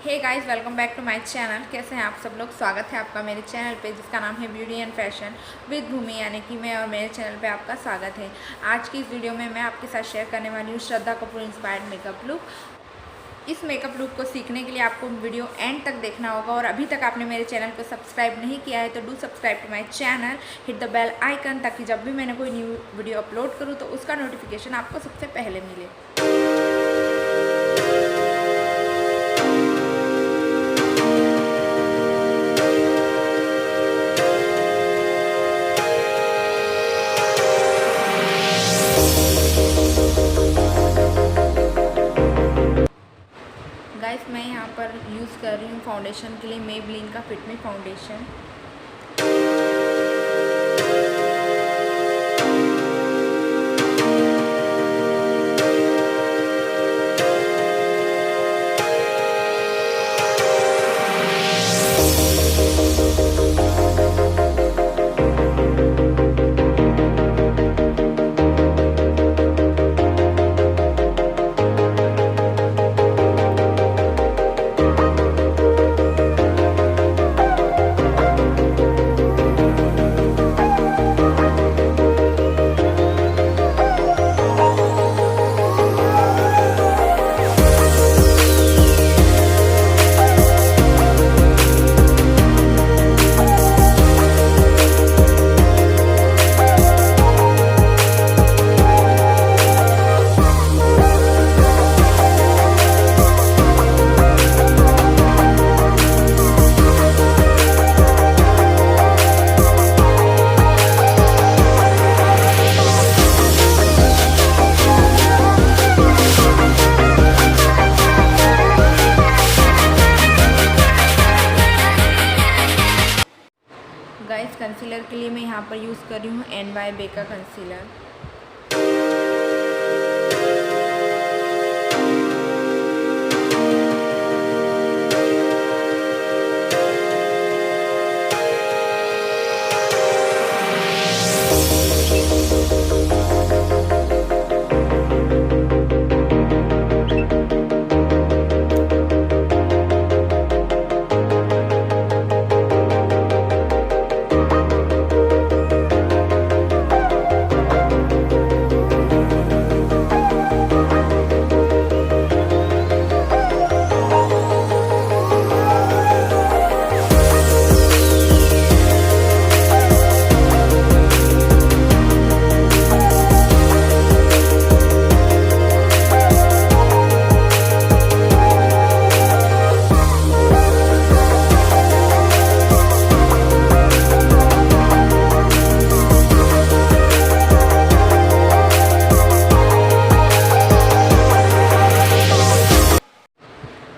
Hey guys, welcome back to my channel. कैसे हैं आप सब लोग? स्वागत है आपका मेरे चैनल पे जिसका नाम है ब्यूटी एंड फैशन विद भूमि, यानी कि मैं, और मेरे चैनल पे आपका स्वागत है। आज की इस वीडियो में मैं आपके साथ शेयर करने वाली हूँ Shraddha Kapoor inspired makeup look. इस मेकअप लुक को सीखने के लिए आपको वीडियो एंड तक देखना होगा, और अभी तक आपने मेरे चैनल को सब्सक्राइब नहीं किया है तो do subscribe to my channel, hit the bell icon, ताकि जब भी मैंने कोई न्यू वीडियो अपलोड करूँ तो उसका नोटिफिकेशन आपको सबसे पहले मिले। गाइस, मैं यहाँ पर यूज़ कर रही हूँ फाउंडेशन के लिए मेबलिन का फिट मी फाउंडेशन। गाइस, कंसीलर के लिए मैं यहाँ पर यूज़ कर रही हूँ NYB का कंसीलर।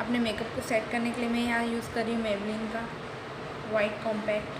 अपने मेकअप को सेट करने के लिए मैं यहाँ यूज़ कर रही हूँ मेबलिन का वाइट कॉम्पैक्ट।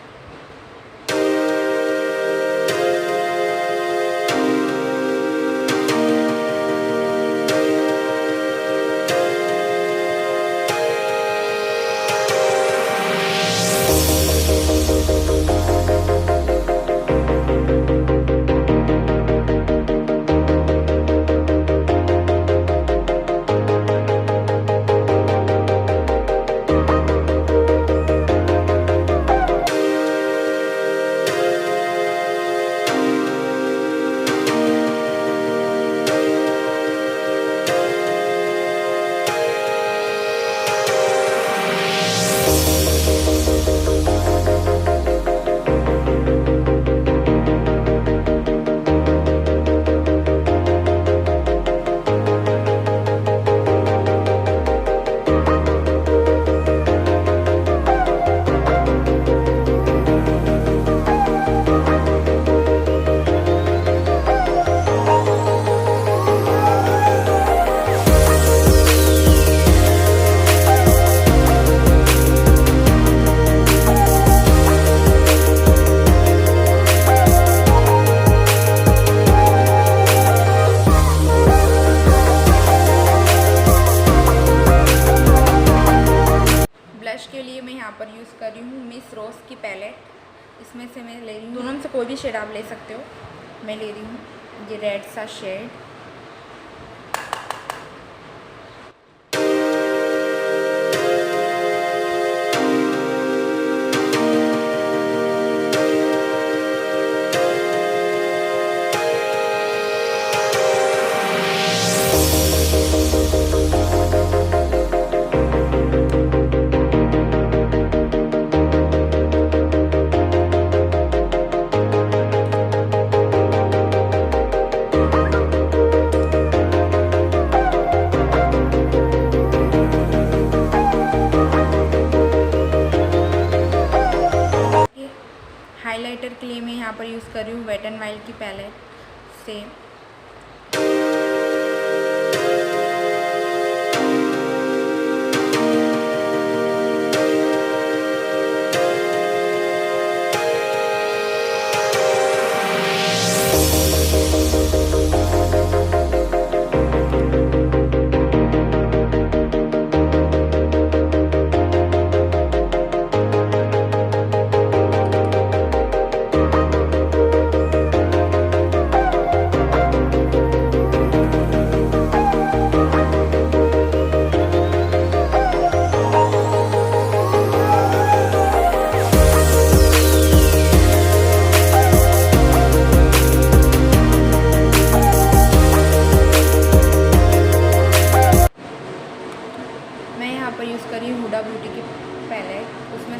ब्लश के लिए मैं यहाँ पर यूज़ कर रही हूँ मिस रोज़ की पैलेट। इसमें से मैं ले रही हूँ, दोनों में से कोई भी शेड आप ले सकते हो। मैं ले रही हूँ ये रेड सा शेड। यहाँ पर यूज़ कर रही हूँ वेट एंड वाइल्ड की पैलेट से। मैं यहाँ पर यूज़ करी हुडा ब्यूटी की पैलेट, उसमें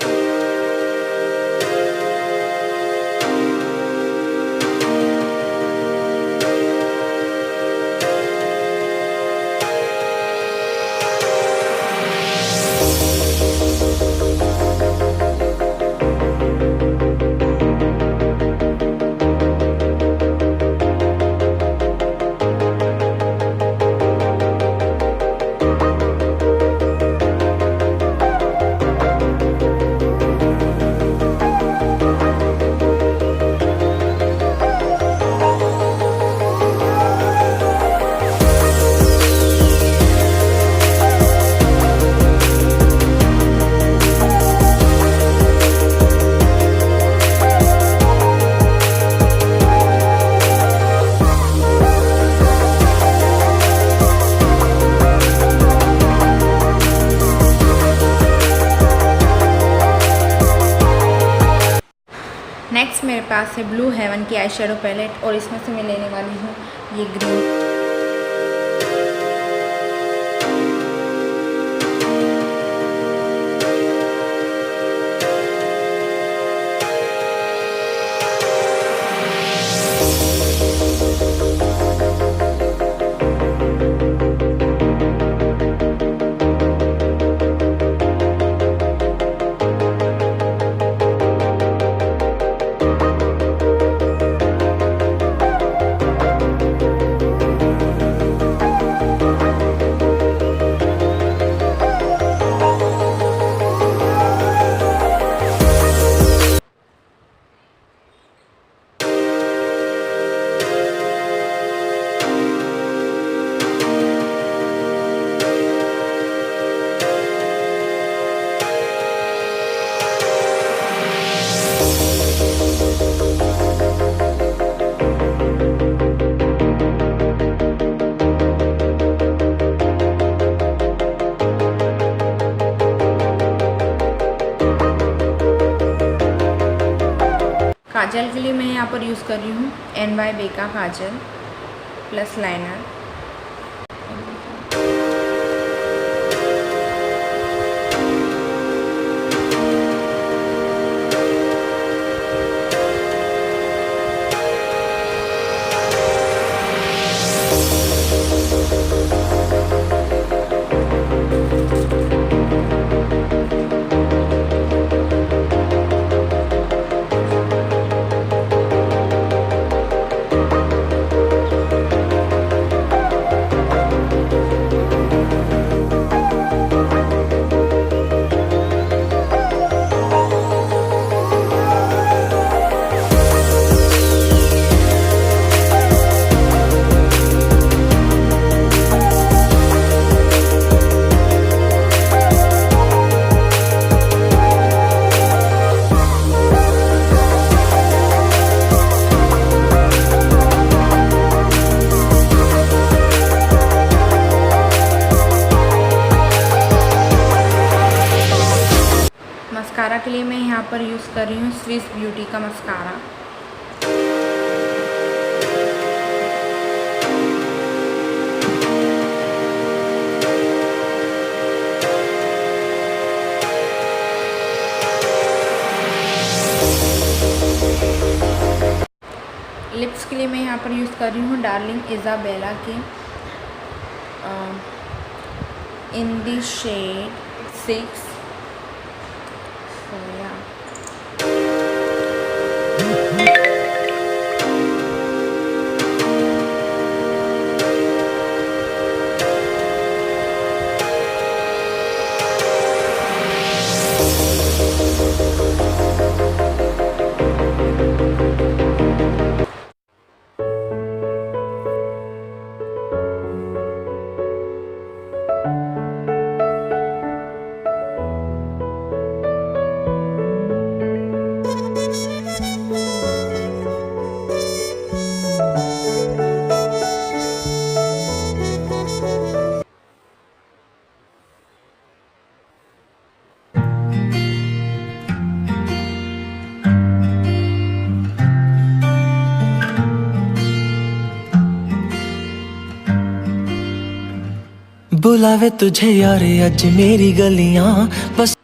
नेक्स्ट मेरे पास है ब्लू हेवन की आई शेडो पैलेट और इसमें से मैं लेने वाली हूँ ये ग्रीन। काजल के लिए मैं यहाँ पर यूज़ कर रही हूँ NY का काजल प्लस लाइनर। मस्कारा के लिए मैं यहाँ पर यूज़ कर रही हूँ स्विस ब्यूटी का मस्कारा। लिप्स के लिए मैं यहाँ पर यूज़ कर रही हूँ डार्लिंग इज़ाबेला की इन दी शेड 6। So yeah. बुलावे तुझे यारे अज मेरी गलियां बस